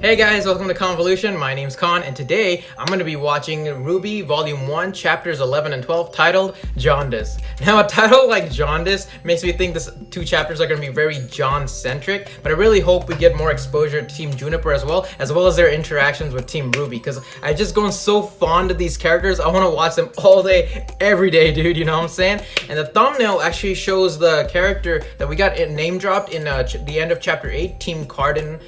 Hey guys, welcome to Khanvolution. My name's Khan, and today I'm going to be watching RWBY Volume 1, Chapters 11 and 12, titled Jaundice. Now, a title like Jaundice makes me think these two chapters are going to be very Jaun-centric, but I really hope we get more exposure to Team Juniper as well as their interactions with Team RWBY, because I've just grown so fond of these characters. I want to watch them all day, every day, dude, you know what I'm saying? And the thumbnail actually shows the character that we got name dropped in the end of Chapter 8, Team Cardinal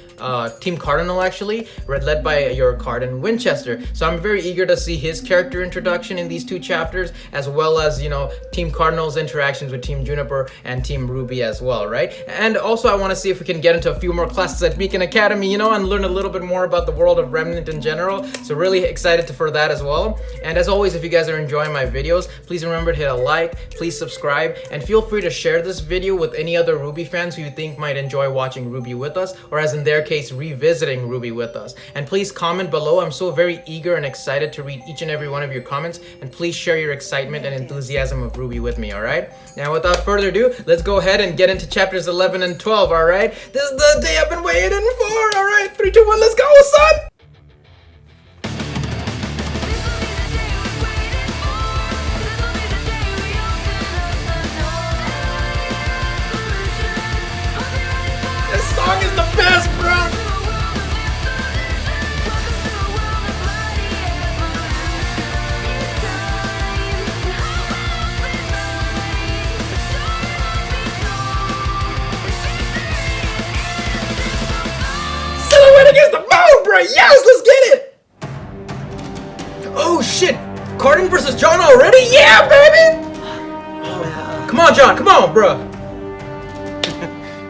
actually, led by your Cardin Winchester. So I'm very eager to see his character introduction in these two chapters, as well as, you know, Team Cardinal's interactions with Team Juniper and Team RWBY as well, right? And also I want to see if we can get into a few more classes at Beacon Academy, you know, and learn a little bit more about the world of Remnant in general. So really excited for that as well. And as always, if you guys are enjoying my videos, please remember to hit a like, please subscribe, and feel free to share this video with any other RWBY fans who you think might enjoy watching RWBY with us, or as in their case, revisiting RWBY with us. And please comment below. I'm so very eager and excited to read each and every one of your comments, and please share your excitement and enthusiasm of RWBY with me, alright? Now without further ado, let's go ahead and get into chapters 11 and 12, alright? This is the day I've been waiting for, alright? 3, 2, 1, let's go, son! This song is the best, bro! Against the moon, bro! Yes, let's get it! Oh shit! Cardin versus Jaune already? Yeah, baby! Oh, come on, John, come on, bro!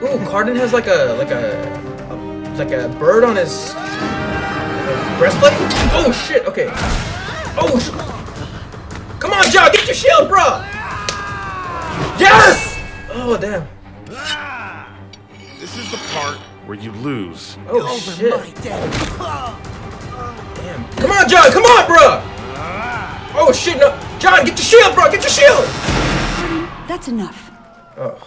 Ooh, Cardin has like a bird on his breastplate. Oh shit! Okay. Oh, come on, John, get your shield, bro! Yes! Oh damn. This is the part where you lose. Oh shit. Damn. Come on, John, come on, bro! Oh shit, no. John, get your shield, bro, get your shield! That's enough. Oh.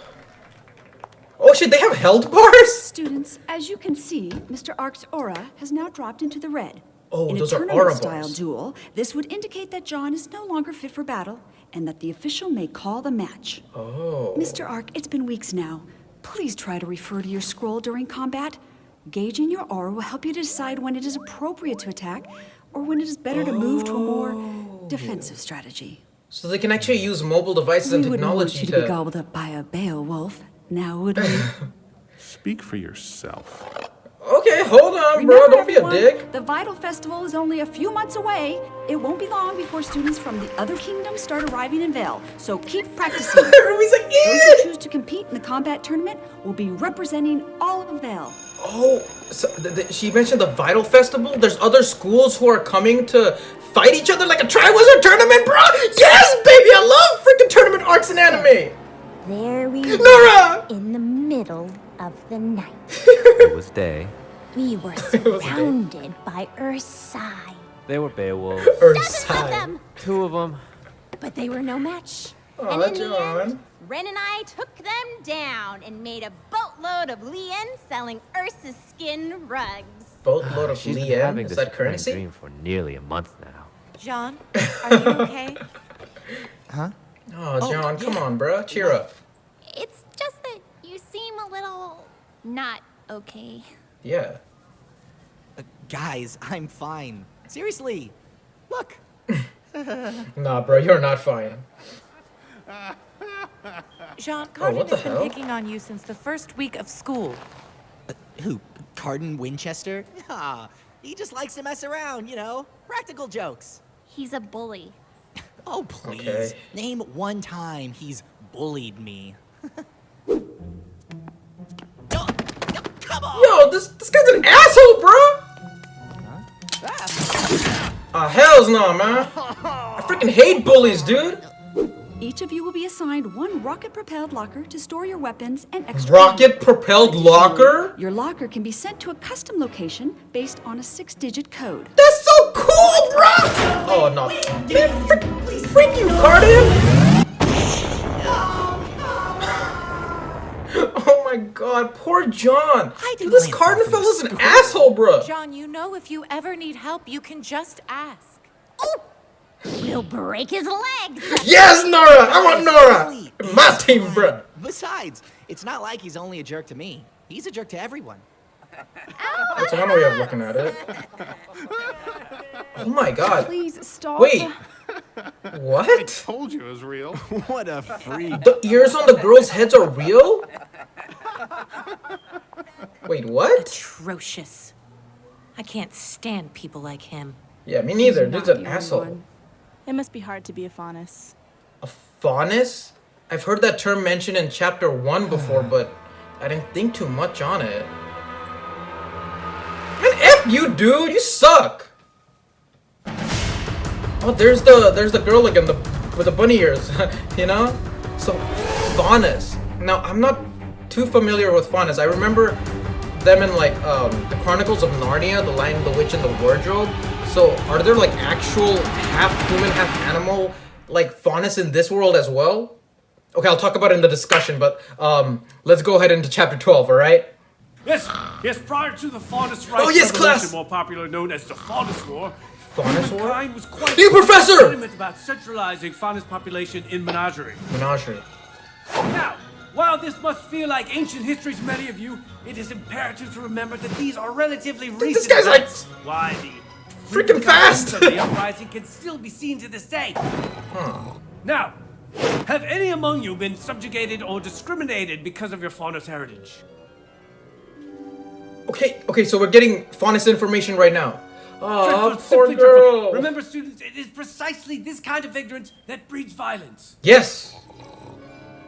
Oh shit, they have health bars? Students, as you can see, Mr. Arc's aura has now dropped into the red. Oh, in those a are aura tournament-style bars. duel, this would indicate that Jaune is no longer fit for battle, and that the official may call the match. Oh. Mr. Arc, it's been weeks now. Please try to refer to your scroll during combat. Gauging your aura will help you to decide when it is appropriate to attack, or when it is better to move to a more defensive strategy. So they can actually use mobile devices and We wouldn't want technology you to be gobbled up by a Beowulf, now would we? Speak for yourself. Okay, hold on, bro. Remember, Don't be a everyone, dick. The Vital Festival is only a few months away. It won't be long before students from the other kingdoms start arriving in Vale, so keep practicing. Ruby's like, Those who yeah! choose to compete in the combat tournament will be representing all of Vale. Oh, so she mentioned the Vital Festival? There's other schools who are coming to fight each other like a Triwizard tournament, bro? Yes, baby! I love freaking tournament arcs in anime! There we Nora! were, in the middle of the night. It was day. We were surrounded by Ursai. They were Beowulfs. Ursai. Them, 2 of them. but they were no match. Aw, and in the John. end, Ren and I took them down and made a boatload of Lien selling Ursa's skin rugs. Boatload of She's been Lien. having Is this that recurring currency? dream for nearly a month now. John, are you okay? Huh? Oh, John, come on, bro. Cheer up. It's just that you seem a little not okay. Yeah. Guys, I'm fine. Seriously, look. Nah, bro, you're not fine. Jean, what Cardin the has been hell? picking on you since the first week of school. Who? Cardin Winchester? Ah, he just likes to mess around, you know? Practical jokes. He's a bully. Oh, please. Okay. Name one time he's bullied me. No, come on! Yo, this guy's an asshole, bro! Hells no, man. I freaking hate bullies, dude. Each of you will be assigned one rocket-propelled locker to store your weapons and extra. Rocket-propelled locker? Your locker can be sent to a custom location based on a 6-digit code. That's so cool, bro! Oh, no. Man, freak you, Cardin! Oh my god, poor John. I Dude, didn't this land Cardin far from the fella's an school. asshole, bruh. John, you know if you ever need help, you can just ask. We'll break his legs. Yes, Nora! I want Nora! Really? My He's team, fine. bruh. Besides, it's not like he's only a jerk to me. He's a jerk to everyone. That's one way of looking at it. Oh my god. Please stop. Wait. I What? told you it was real. What a freak. The ears on the girls' heads are real? Wait, what? Atrocious. I can't stand people like him. Yeah, me neither. He's Dude's not an the only asshole. one. It must be hard to be a Faunus. A Faunus? I've heard that term mentioned in chapter 1 before, but I didn't think too much on it. Man, F you, dude! You suck! Oh, there's the girl again, with the bunny ears, you know? So, Faunus. Now, I'm not too familiar with Faunus. I remember them in, like, the Chronicles of Narnia, The Lion, the Witch, and the Wardrobe. So, are there, like, actual half-human, half-animal, like, Faunus in this world as well? Okay, I'll talk about it in the discussion, but, let's go ahead into chapter 12, alright? Yes, prior to the Faunus Rights Oh, yes, Revolution, class! more popular known as the Faunus War, Faunus War? humankind was quite You professor! adamant about centralizing Faunus population in menagerie. Menagerie. Now, while this must feel like ancient history to many of you, it is imperative to remember that these are relatively recent guy's like events. Why the freaking fast! repercussions of the uprising can still be seen to this day. Now, have any among you been subjugated or discriminated because of your Faunus heritage? Okay, so we're getting Faunus information right now. Oh, Dreadful, poor simply dreadful. girl. Remember, students, it is precisely this kind of ignorance that breeds violence. Yes.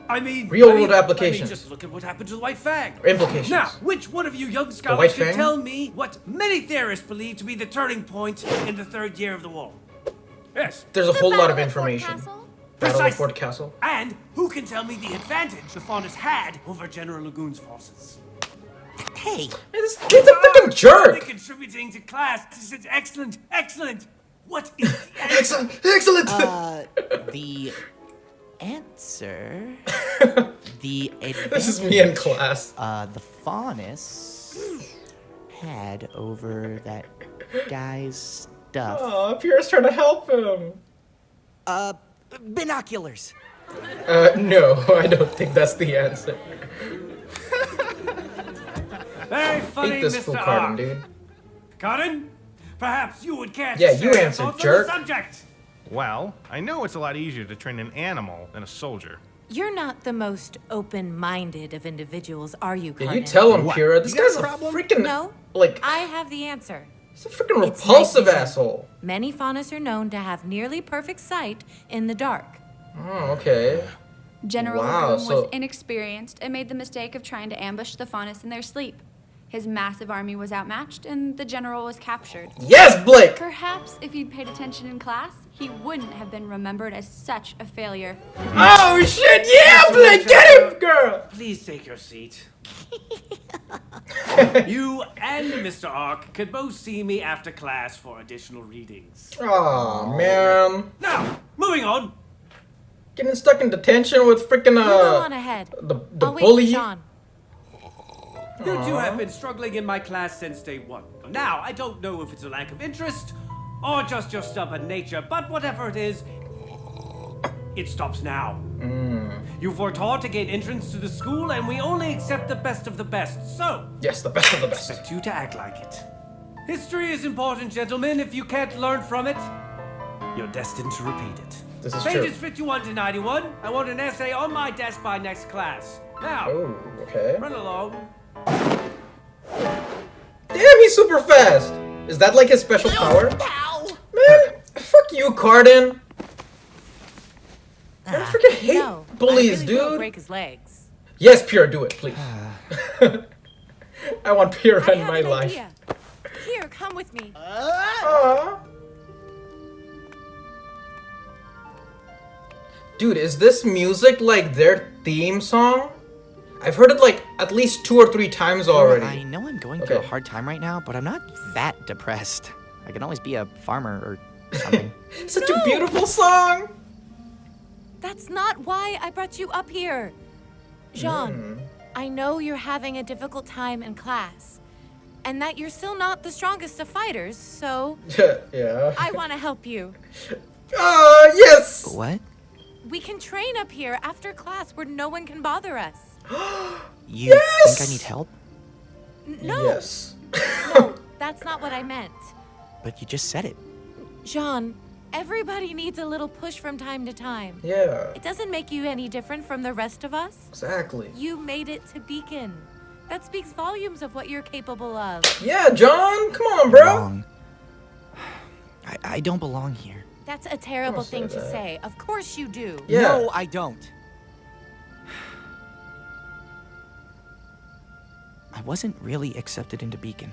I mean, Real-world application. just look at what happened to the White Fang. Implications. Now, which one of you young White scholars can Fang? tell me what many theorists believe to be the turning point in the third year of the war? Yes. There's a whole lot of Battle at Fort information. Castle? Battle of Precisely. Fort Castle. And who can tell me the advantage the Faunus had over General Lagoon's forces? Hey, Man, this kid's a freaking Only jerk. contributing to class. This is excellent. What is the answer? Excellent. the answer... the advantage... This is me in class. The Faunus had over that guy's stuff. Oh, Pierre's trying to help him. Binoculars. No, I don't think that's the answer. Very funny, Hate this Mr. fool Cardin, Arc. dude. Cardin, perhaps you would care to Yeah, you share your answer, thoughts on jerk. the subject. Well, I know it's a lot easier to train an animal than a soldier. You're not the most open-minded of individuals, are you, Yeah, Cardin? you tell him, What? Pierre. This You got guy's a a problem? freaking No, like. I have the answer. He's a freaking It's repulsive night vision. asshole. Many Faunus are known to have nearly perfect sight in the dark. Oh, okay. General Wow, Lagoon so- was inexperienced and made the mistake of trying to ambush the Faunus in their sleep. His massive army was outmatched, and the general was captured. Yes, Blake. Perhaps if he'd paid attention in class, he wouldn't have been remembered as such a failure. Oh shit! Yeah, Blake, get him, girl. Please take your seat. You and Mr. Arc could both see me after class for additional readings. Oh man, Now, moving on. getting stuck in detention with freaking You go on ahead. the I'll wait bully. for Sean. You two have been struggling in my class since day one. Now, I don't know if it's a lack of interest or just your stubborn nature, but whatever it is, it stops now. You were taught to gain entrance to the school, and we only accept the best of the best, so Yes, the best of the best. expect you to act like it. History is important, gentlemen. If you can't learn from it, you're destined to repeat it. This is true. Pages 51 to 91. I want an essay on my desk by next class. Now, Oh, okay. run along. Damn, he's super fast. Is that like his special power? Man, fuck you, Cardin. I freaking hate No, bullies, I really will dude. break his legs. Yes, Pierre, do it, please. I want Pierre I in have my an life. idea. Here, come with me. Aww. Dude, is this music like their theme song? I've heard it like at least 2 or 3 times I already. know I'm going through a Okay. hard time right now, but I'm not that depressed. I can always be a farmer or something. Such a beautiful song. That's not why I brought you up here. Jean, I know you're having a difficult time in class, and that you're still not the strongest of fighters, so Yeah. I want to help you. Yes! What? We can train up here after class where no one can bother us. You Yes! think I need help? No, Yes. no, that's not what I meant. But you just said it. Jean, everybody needs a little push from time to time. Yeah, It doesn't make you any different from the rest of us. exactly. You made it to Beacon. That speaks volumes of what you're capable of. Yeah, John, come on, bro. Wrong. I don't belong here. That's a terrible Don't say thing to that. say. Of course you do. Yeah. No, I don't. I wasn't really accepted into Beacon.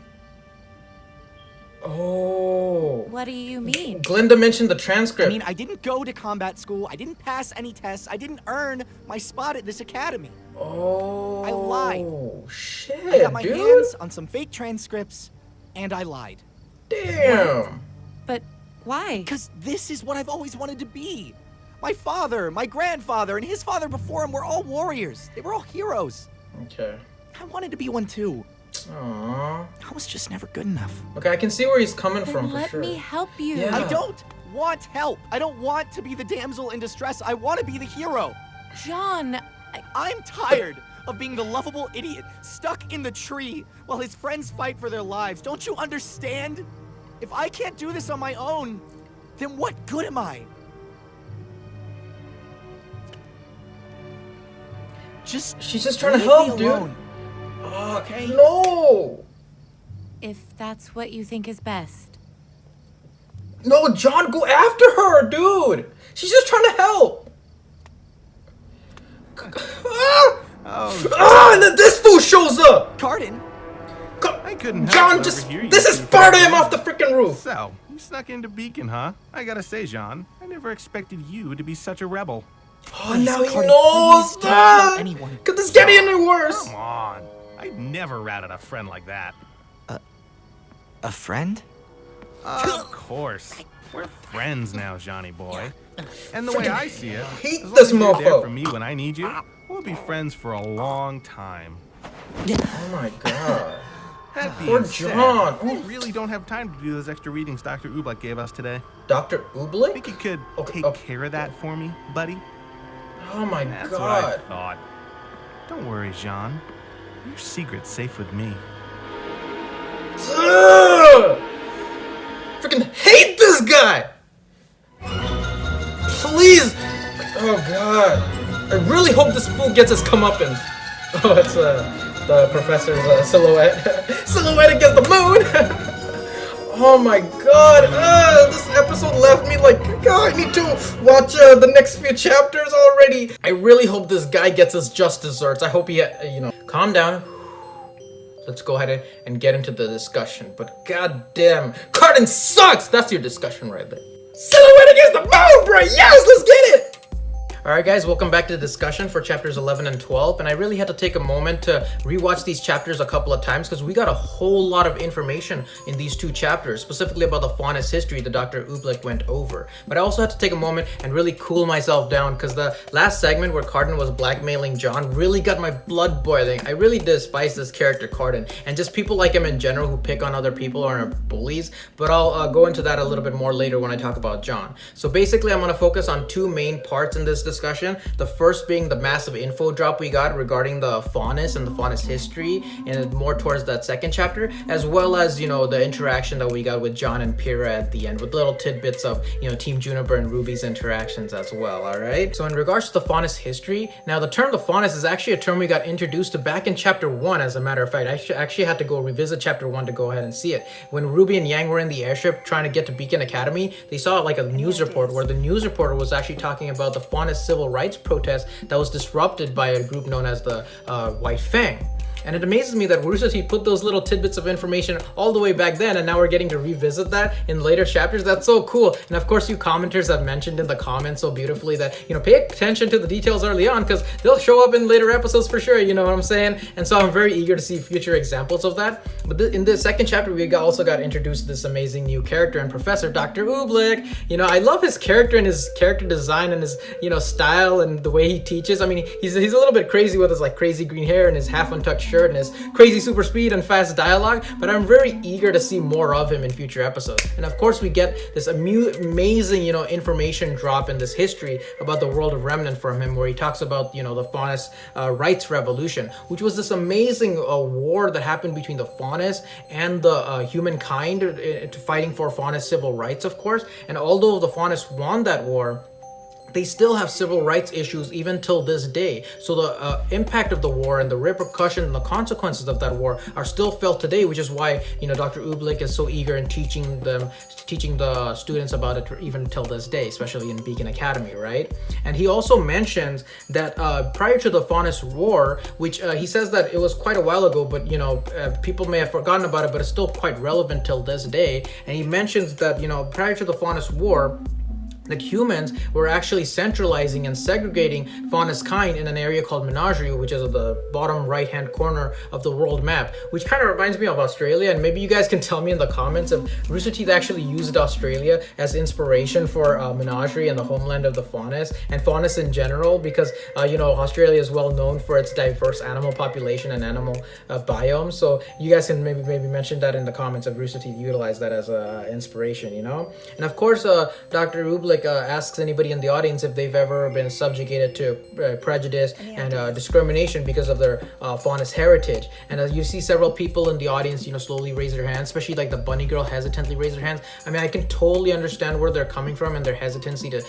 Oh. What do you mean? Glinda mentioned the I transcript. mean, I didn't go to combat school. I didn't pass any tests. I didn't earn my spot at this academy. Oh. I lied. Shit, I got my dude. hands on some fake transcripts, and I lied. Damn. But why? Because this is what I've always wanted to be. My father, my grandfather, and his father before him were all warriors. They were all heroes. Okay. I wanted to be one too. Aww. I was just never good enough. Okay, I can see where he's coming Then from for let sure. me help you. Yeah. I don't want help. I don't want to be the damsel in distress. I want to be the hero. John, I'm tired of being the lovable idiot stuck in the tree while his friends fight for their lives. Don't you understand? If I can't do this on my own, then what good am I? She's just trying to leave help, me alone. dude. Okay. No. if that's what you think is best. No, John, go after her, dude. She's just trying to help. And then this fool shows up. Cardin? I couldn't help John, but just overhear you this is two Sparta him talking. off the freaking roof. So, you snuck into Beacon, huh? I gotta say, Jean, I never expected you to be such a rebel. Oh, now he Cardin, knows please don't tell that. anyone. Could this get any worse? Come on. I'd never rat at a friend like that. A friend? Of course. We're friends now, Johnny boy. And the way I see it, hate as long this as you're there mofo. for me when I need you, we'll be friends for a long time. Oh my god. That Poor being said, John. we really don't have time to do those extra readings Dr. Oobleck gave us today. Dr. Oobleck? Think you could take care of that for me, buddy? Oh my That's what I god. thought. Don't worry, Jean. Your secret's safe with me. Ugh! Freaking hate this guy! Please! Oh god. I really hope this fool gets his comeuppance. Oh, it's the professor's silhouette. Silhouette against the moon! Oh my god, this episode left me like, God, I need to watch the next few chapters already. I really hope this guy gets his just desserts. I hope he, calm down. Let's go ahead and get into the discussion. But goddamn, Cardin sucks! That's your discussion right there. Silhouette against the moon, bro! Yes, let's get it! Alright guys, welcome back to the discussion for chapters 11 and 12, and I really had to take a moment to rewatch these chapters a couple of times because we got a whole lot of information in these two chapters, specifically about the Faunus history that Dr. Oobleck went over. But I also had to take a moment and really cool myself down because the last segment where Cardin was blackmailing John really got my blood boiling. I really despise this character Cardin, and just people like him in general who pick on other people or are bullies, but I'll go into that a little bit more later when I talk about John. So basically I'm going to focus on two main parts in this discussion. The first being the massive info drop we got regarding the Faunus and the Faunus history, and more towards that second chapter, as well as, the interaction that we got with John and Pyrrha at the end, with little tidbits of, Team Juniper and Ruby's interactions as well, alright? So in regards to the Faunus history, now the term the Faunus is actually a term we got introduced to back in chapter 1, as a matter of fact. I actually had to go revisit chapter 1 to go ahead and see it. When Ruby and Yang were in the airship trying to get to Beacon Academy, they saw like a news report where the news reporter was actually talking about the Faunus civil rights protest that was disrupted by a group known as the White Fang. And it amazes me that Rooster Teeth put those little tidbits of information all the way back then, and now we're getting to revisit that in later chapters. That's so cool. And of course, you commenters have mentioned in the comments so beautifully that, pay attention to the details early on, because they'll show up in later episodes for sure, you know what I'm saying? And so I'm very eager to see future examples of that. But in the second chapter, we also got introduced to this amazing new character and professor, Dr. Oobleck. I love his character and his character design and his, style and the way he teaches. I mean, he's a little bit crazy with his like crazy green hair and his half untucked shirt and his crazy super speed and fast dialogue, but I'm very eager to see more of him in future episodes. And of course, we get this amazing, information drop in this history about the world of Remnant from him, where he talks about, the Faunus rights revolution, which was this amazing war that happened between the Faunus and the humankind fighting for Faunus civil rights, of course. And although the Faunus won that war, they still have civil rights issues even till this day. So the impact of the war and the repercussions and the consequences of that war are still felt today, which is why, Dr. Oobleck is so eager in teaching the students about it even till this day, especially in Beacon Academy, right? And he also mentions that prior to the Faunus War, which he says that it was quite a while ago, but people may have forgotten about it, but it's still quite relevant till this day. And he mentions that, prior to the Faunus War, the humans were actually centralizing and segregating Faunus kind in an area called Menagerie, which is at the bottom right-hand corner of the world map, which kind of reminds me of Australia. And maybe you guys can tell me in the comments if Rooster Teeth actually used Australia as inspiration for Menagerie and the homeland of the Faunus and Faunus in general, because Australia is well known for its diverse animal population and animal biomes. So you guys can maybe mention that in the comments if Rooster Teeth utilized that as inspiration, And of course, Dr. Oobleck asks anybody in the audience if they've ever been subjugated to prejudice and discrimination because of their Faunus heritage. And as you see several people in the audience, slowly raise their hands, especially like the bunny girl hesitantly raise their hands. I mean, I can totally understand where they're coming from and their hesitancy to,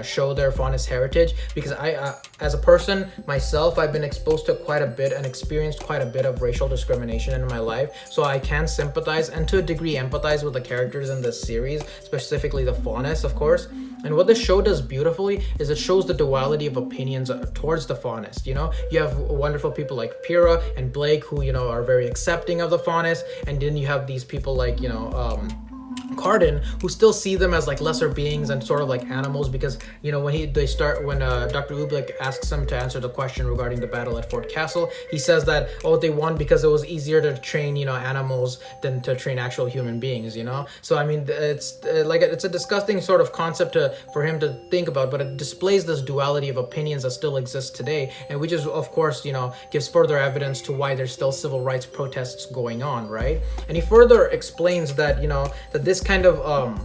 show their Faunus heritage, because I, as a person myself, I've been exposed to quite a bit and experienced quite a bit of racial discrimination in my life. So I can sympathize and to a degree empathize with the characters in this series, specifically the Faunus, of course. And what this show does beautifully is it shows the duality of opinions towards the Faunus. You have wonderful people like Pyrrha and Blake who, are very accepting of the Faunus, and then you have these people like, Cardin, who still see them as like lesser beings and sort of like animals, because when Dr. Oobleck asks him to answer the question regarding the battle at Fort Castle, he says that they won because it was easier to train animals than to train actual human beings. So I mean, it's a disgusting sort of concept for him to think about, but it displays this duality of opinions that still exists today, and which is of course gives further evidence to why there's still civil rights protests going on, right? And he further explains that that this kind of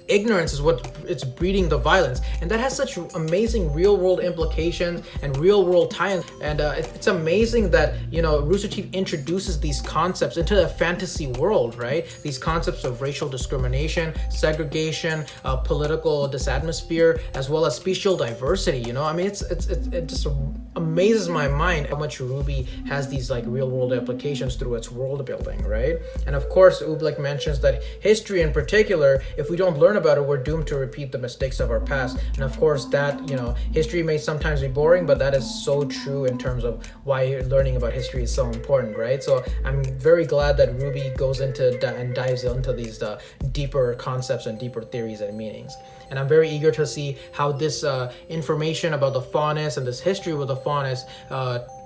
ignorance is what it's breeding the violence, and that has such amazing real-world implications and real-world tie-ins. And it's amazing that Rooster Teeth introduces these concepts into a fantasy world, right? These concepts of racial discrimination, segregation, political disatmosphere, as well as special diversity. I mean, it just amazes my mind how much RWBY has these like real-world applications through its world building, right? And of course, Oobleck mentions that history in particular, if we don't learn about it, we're doomed to repeat the mistakes of our past. And of course, that history may sometimes be boring, but that is so true in terms of why learning about history is so important, right? So I'm very glad that RWBY goes into and dives into these deeper concepts and deeper theories and meanings. And I'm very eager to see how this information about the Faunus and this history with the Faunus,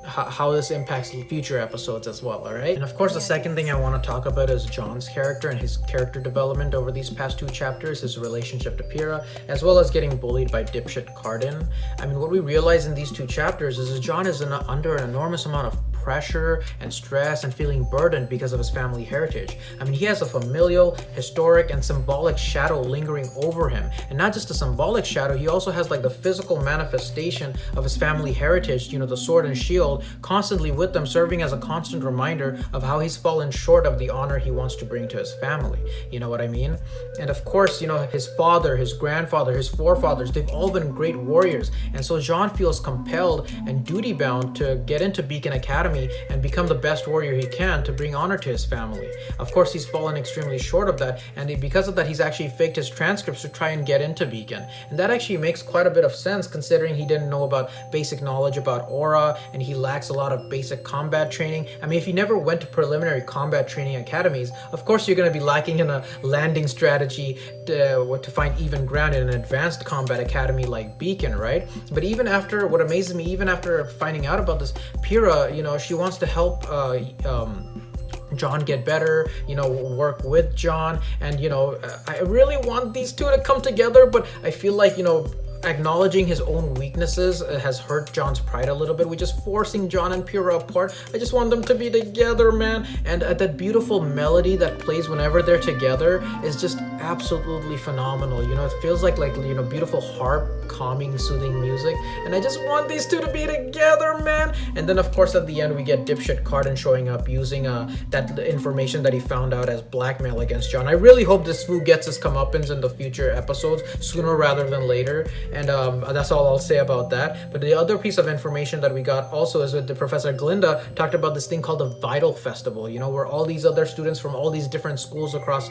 how this impacts future episodes as well, all right? And of course, the second thing I want to talk about is John's character and his character development over these past two chapters, his relationship to Pyrrha, as well as getting bullied by dipshit Cardin. I mean, what we realize in these two chapters is that John is under an enormous amount of pressure and stress and feeling burdened because of his family heritage. I mean, he has a familial, historic, and symbolic shadow lingering over him. And not just a symbolic shadow, he also has like the physical manifestation of his family heritage, the sword and shield, constantly with them, serving as a constant reminder of how he's fallen short of the honor he wants to bring to his family. You know what I mean? And of course, his father, his grandfather, his forefathers, they've all been great warriors. And so John feels compelled and duty-bound to get into Beacon Academy academy and become the best warrior he can to bring honor to his family. Of course, he's fallen extremely short of that, and because of that, he's actually faked his transcripts to try and get into Beacon. And that actually makes quite a bit of sense considering he didn't know about basic knowledge about aura, and he lacks a lot of basic combat training. I mean, if you never went to preliminary combat training academies, of course you're going to be lacking in a landing strategy to find even ground in an advanced combat academy like Beacon, right? But even after, what amazes me, even after finding out about this, Pyrrha, you know, she wants to help John get better, you know, work with John, and you know, I really want these two to come together, but I feel like, you know, acknowledging his own weaknesses has hurt John's pride a little bit. We're just forcing John and Pyrrha apart. I just want them to be together, man. And that beautiful melody that plays whenever they're together is just absolutely phenomenal. You know, it feels like you know, beautiful harp, calming, soothing music. And I just want these two to be together, man. And then of course at the end we get dipshit Cardin showing up using that information that he found out as blackmail against John. I really hope this fool gets his comeuppance in the future episodes sooner rather than later. And that's all I'll say about that. But the other piece of information that we got also is with the Professor Glinda talked about this thing called the Vital Festival, you know, where all these other students from all these different schools across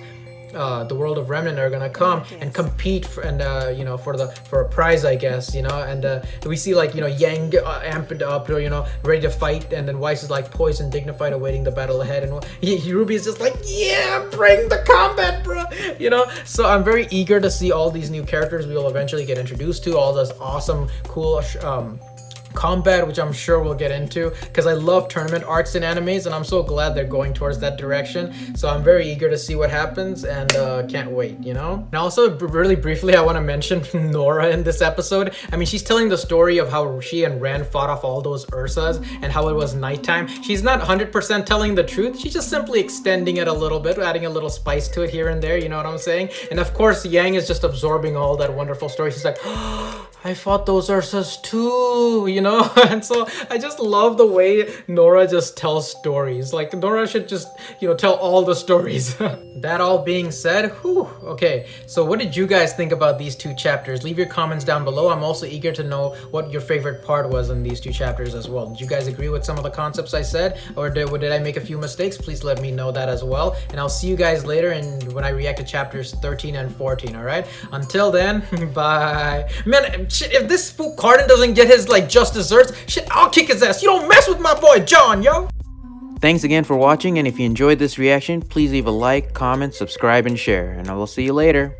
the world of Remnant are gonna come and compete you know, for a prize, I guess, you know. And we see, like, you know, Yang amped up, you know, ready to fight, and then Weiss is like poised and dignified, awaiting the battle ahead, and RWBY is just like, yeah, bring the combat, bro, you know. So I'm very eager to see all these new characters we will eventually get introduced to, all this awesome, cool combat, which I'm sure we'll get into, because I love tournament arcs in animes, and I'm so glad they're going towards that direction. So I'm very eager to see what happens, and can't wait, you know. And also, really briefly, I want to mention Nora in this episode. I mean, she's telling the story of how she and Ren fought off all those Ursas and how it was nighttime. She's not 100% telling the truth. She's just simply extending it a little bit, adding a little spice to it here and there, you know what I'm saying? And of course, Yang is just absorbing all that wonderful story. She's like, oh, I fought those Ursas too, you know. And so I just love the way Nora just tells stories. Like, Nora should just, you know, tell all the stories. That all being said, whew, okay, so what did you guys think about these two chapters? Leave your comments down below. I'm also eager to know what your favorite part was in these two chapters as well. Did you guys agree with some of the concepts I said, or did I make a few mistakes? Please let me know that as well, and I'll see you guys later when I react to chapters 13 and 14. All right, until then, bye. Man, shit, if this fool Cardin doesn't get his, like, just desserts, shit, I'll kick his ass. You don't mess with my boy John, yo. Thanks again for watching, and if you enjoyed this reaction, please leave a like, comment, subscribe, and share, and I will see you later.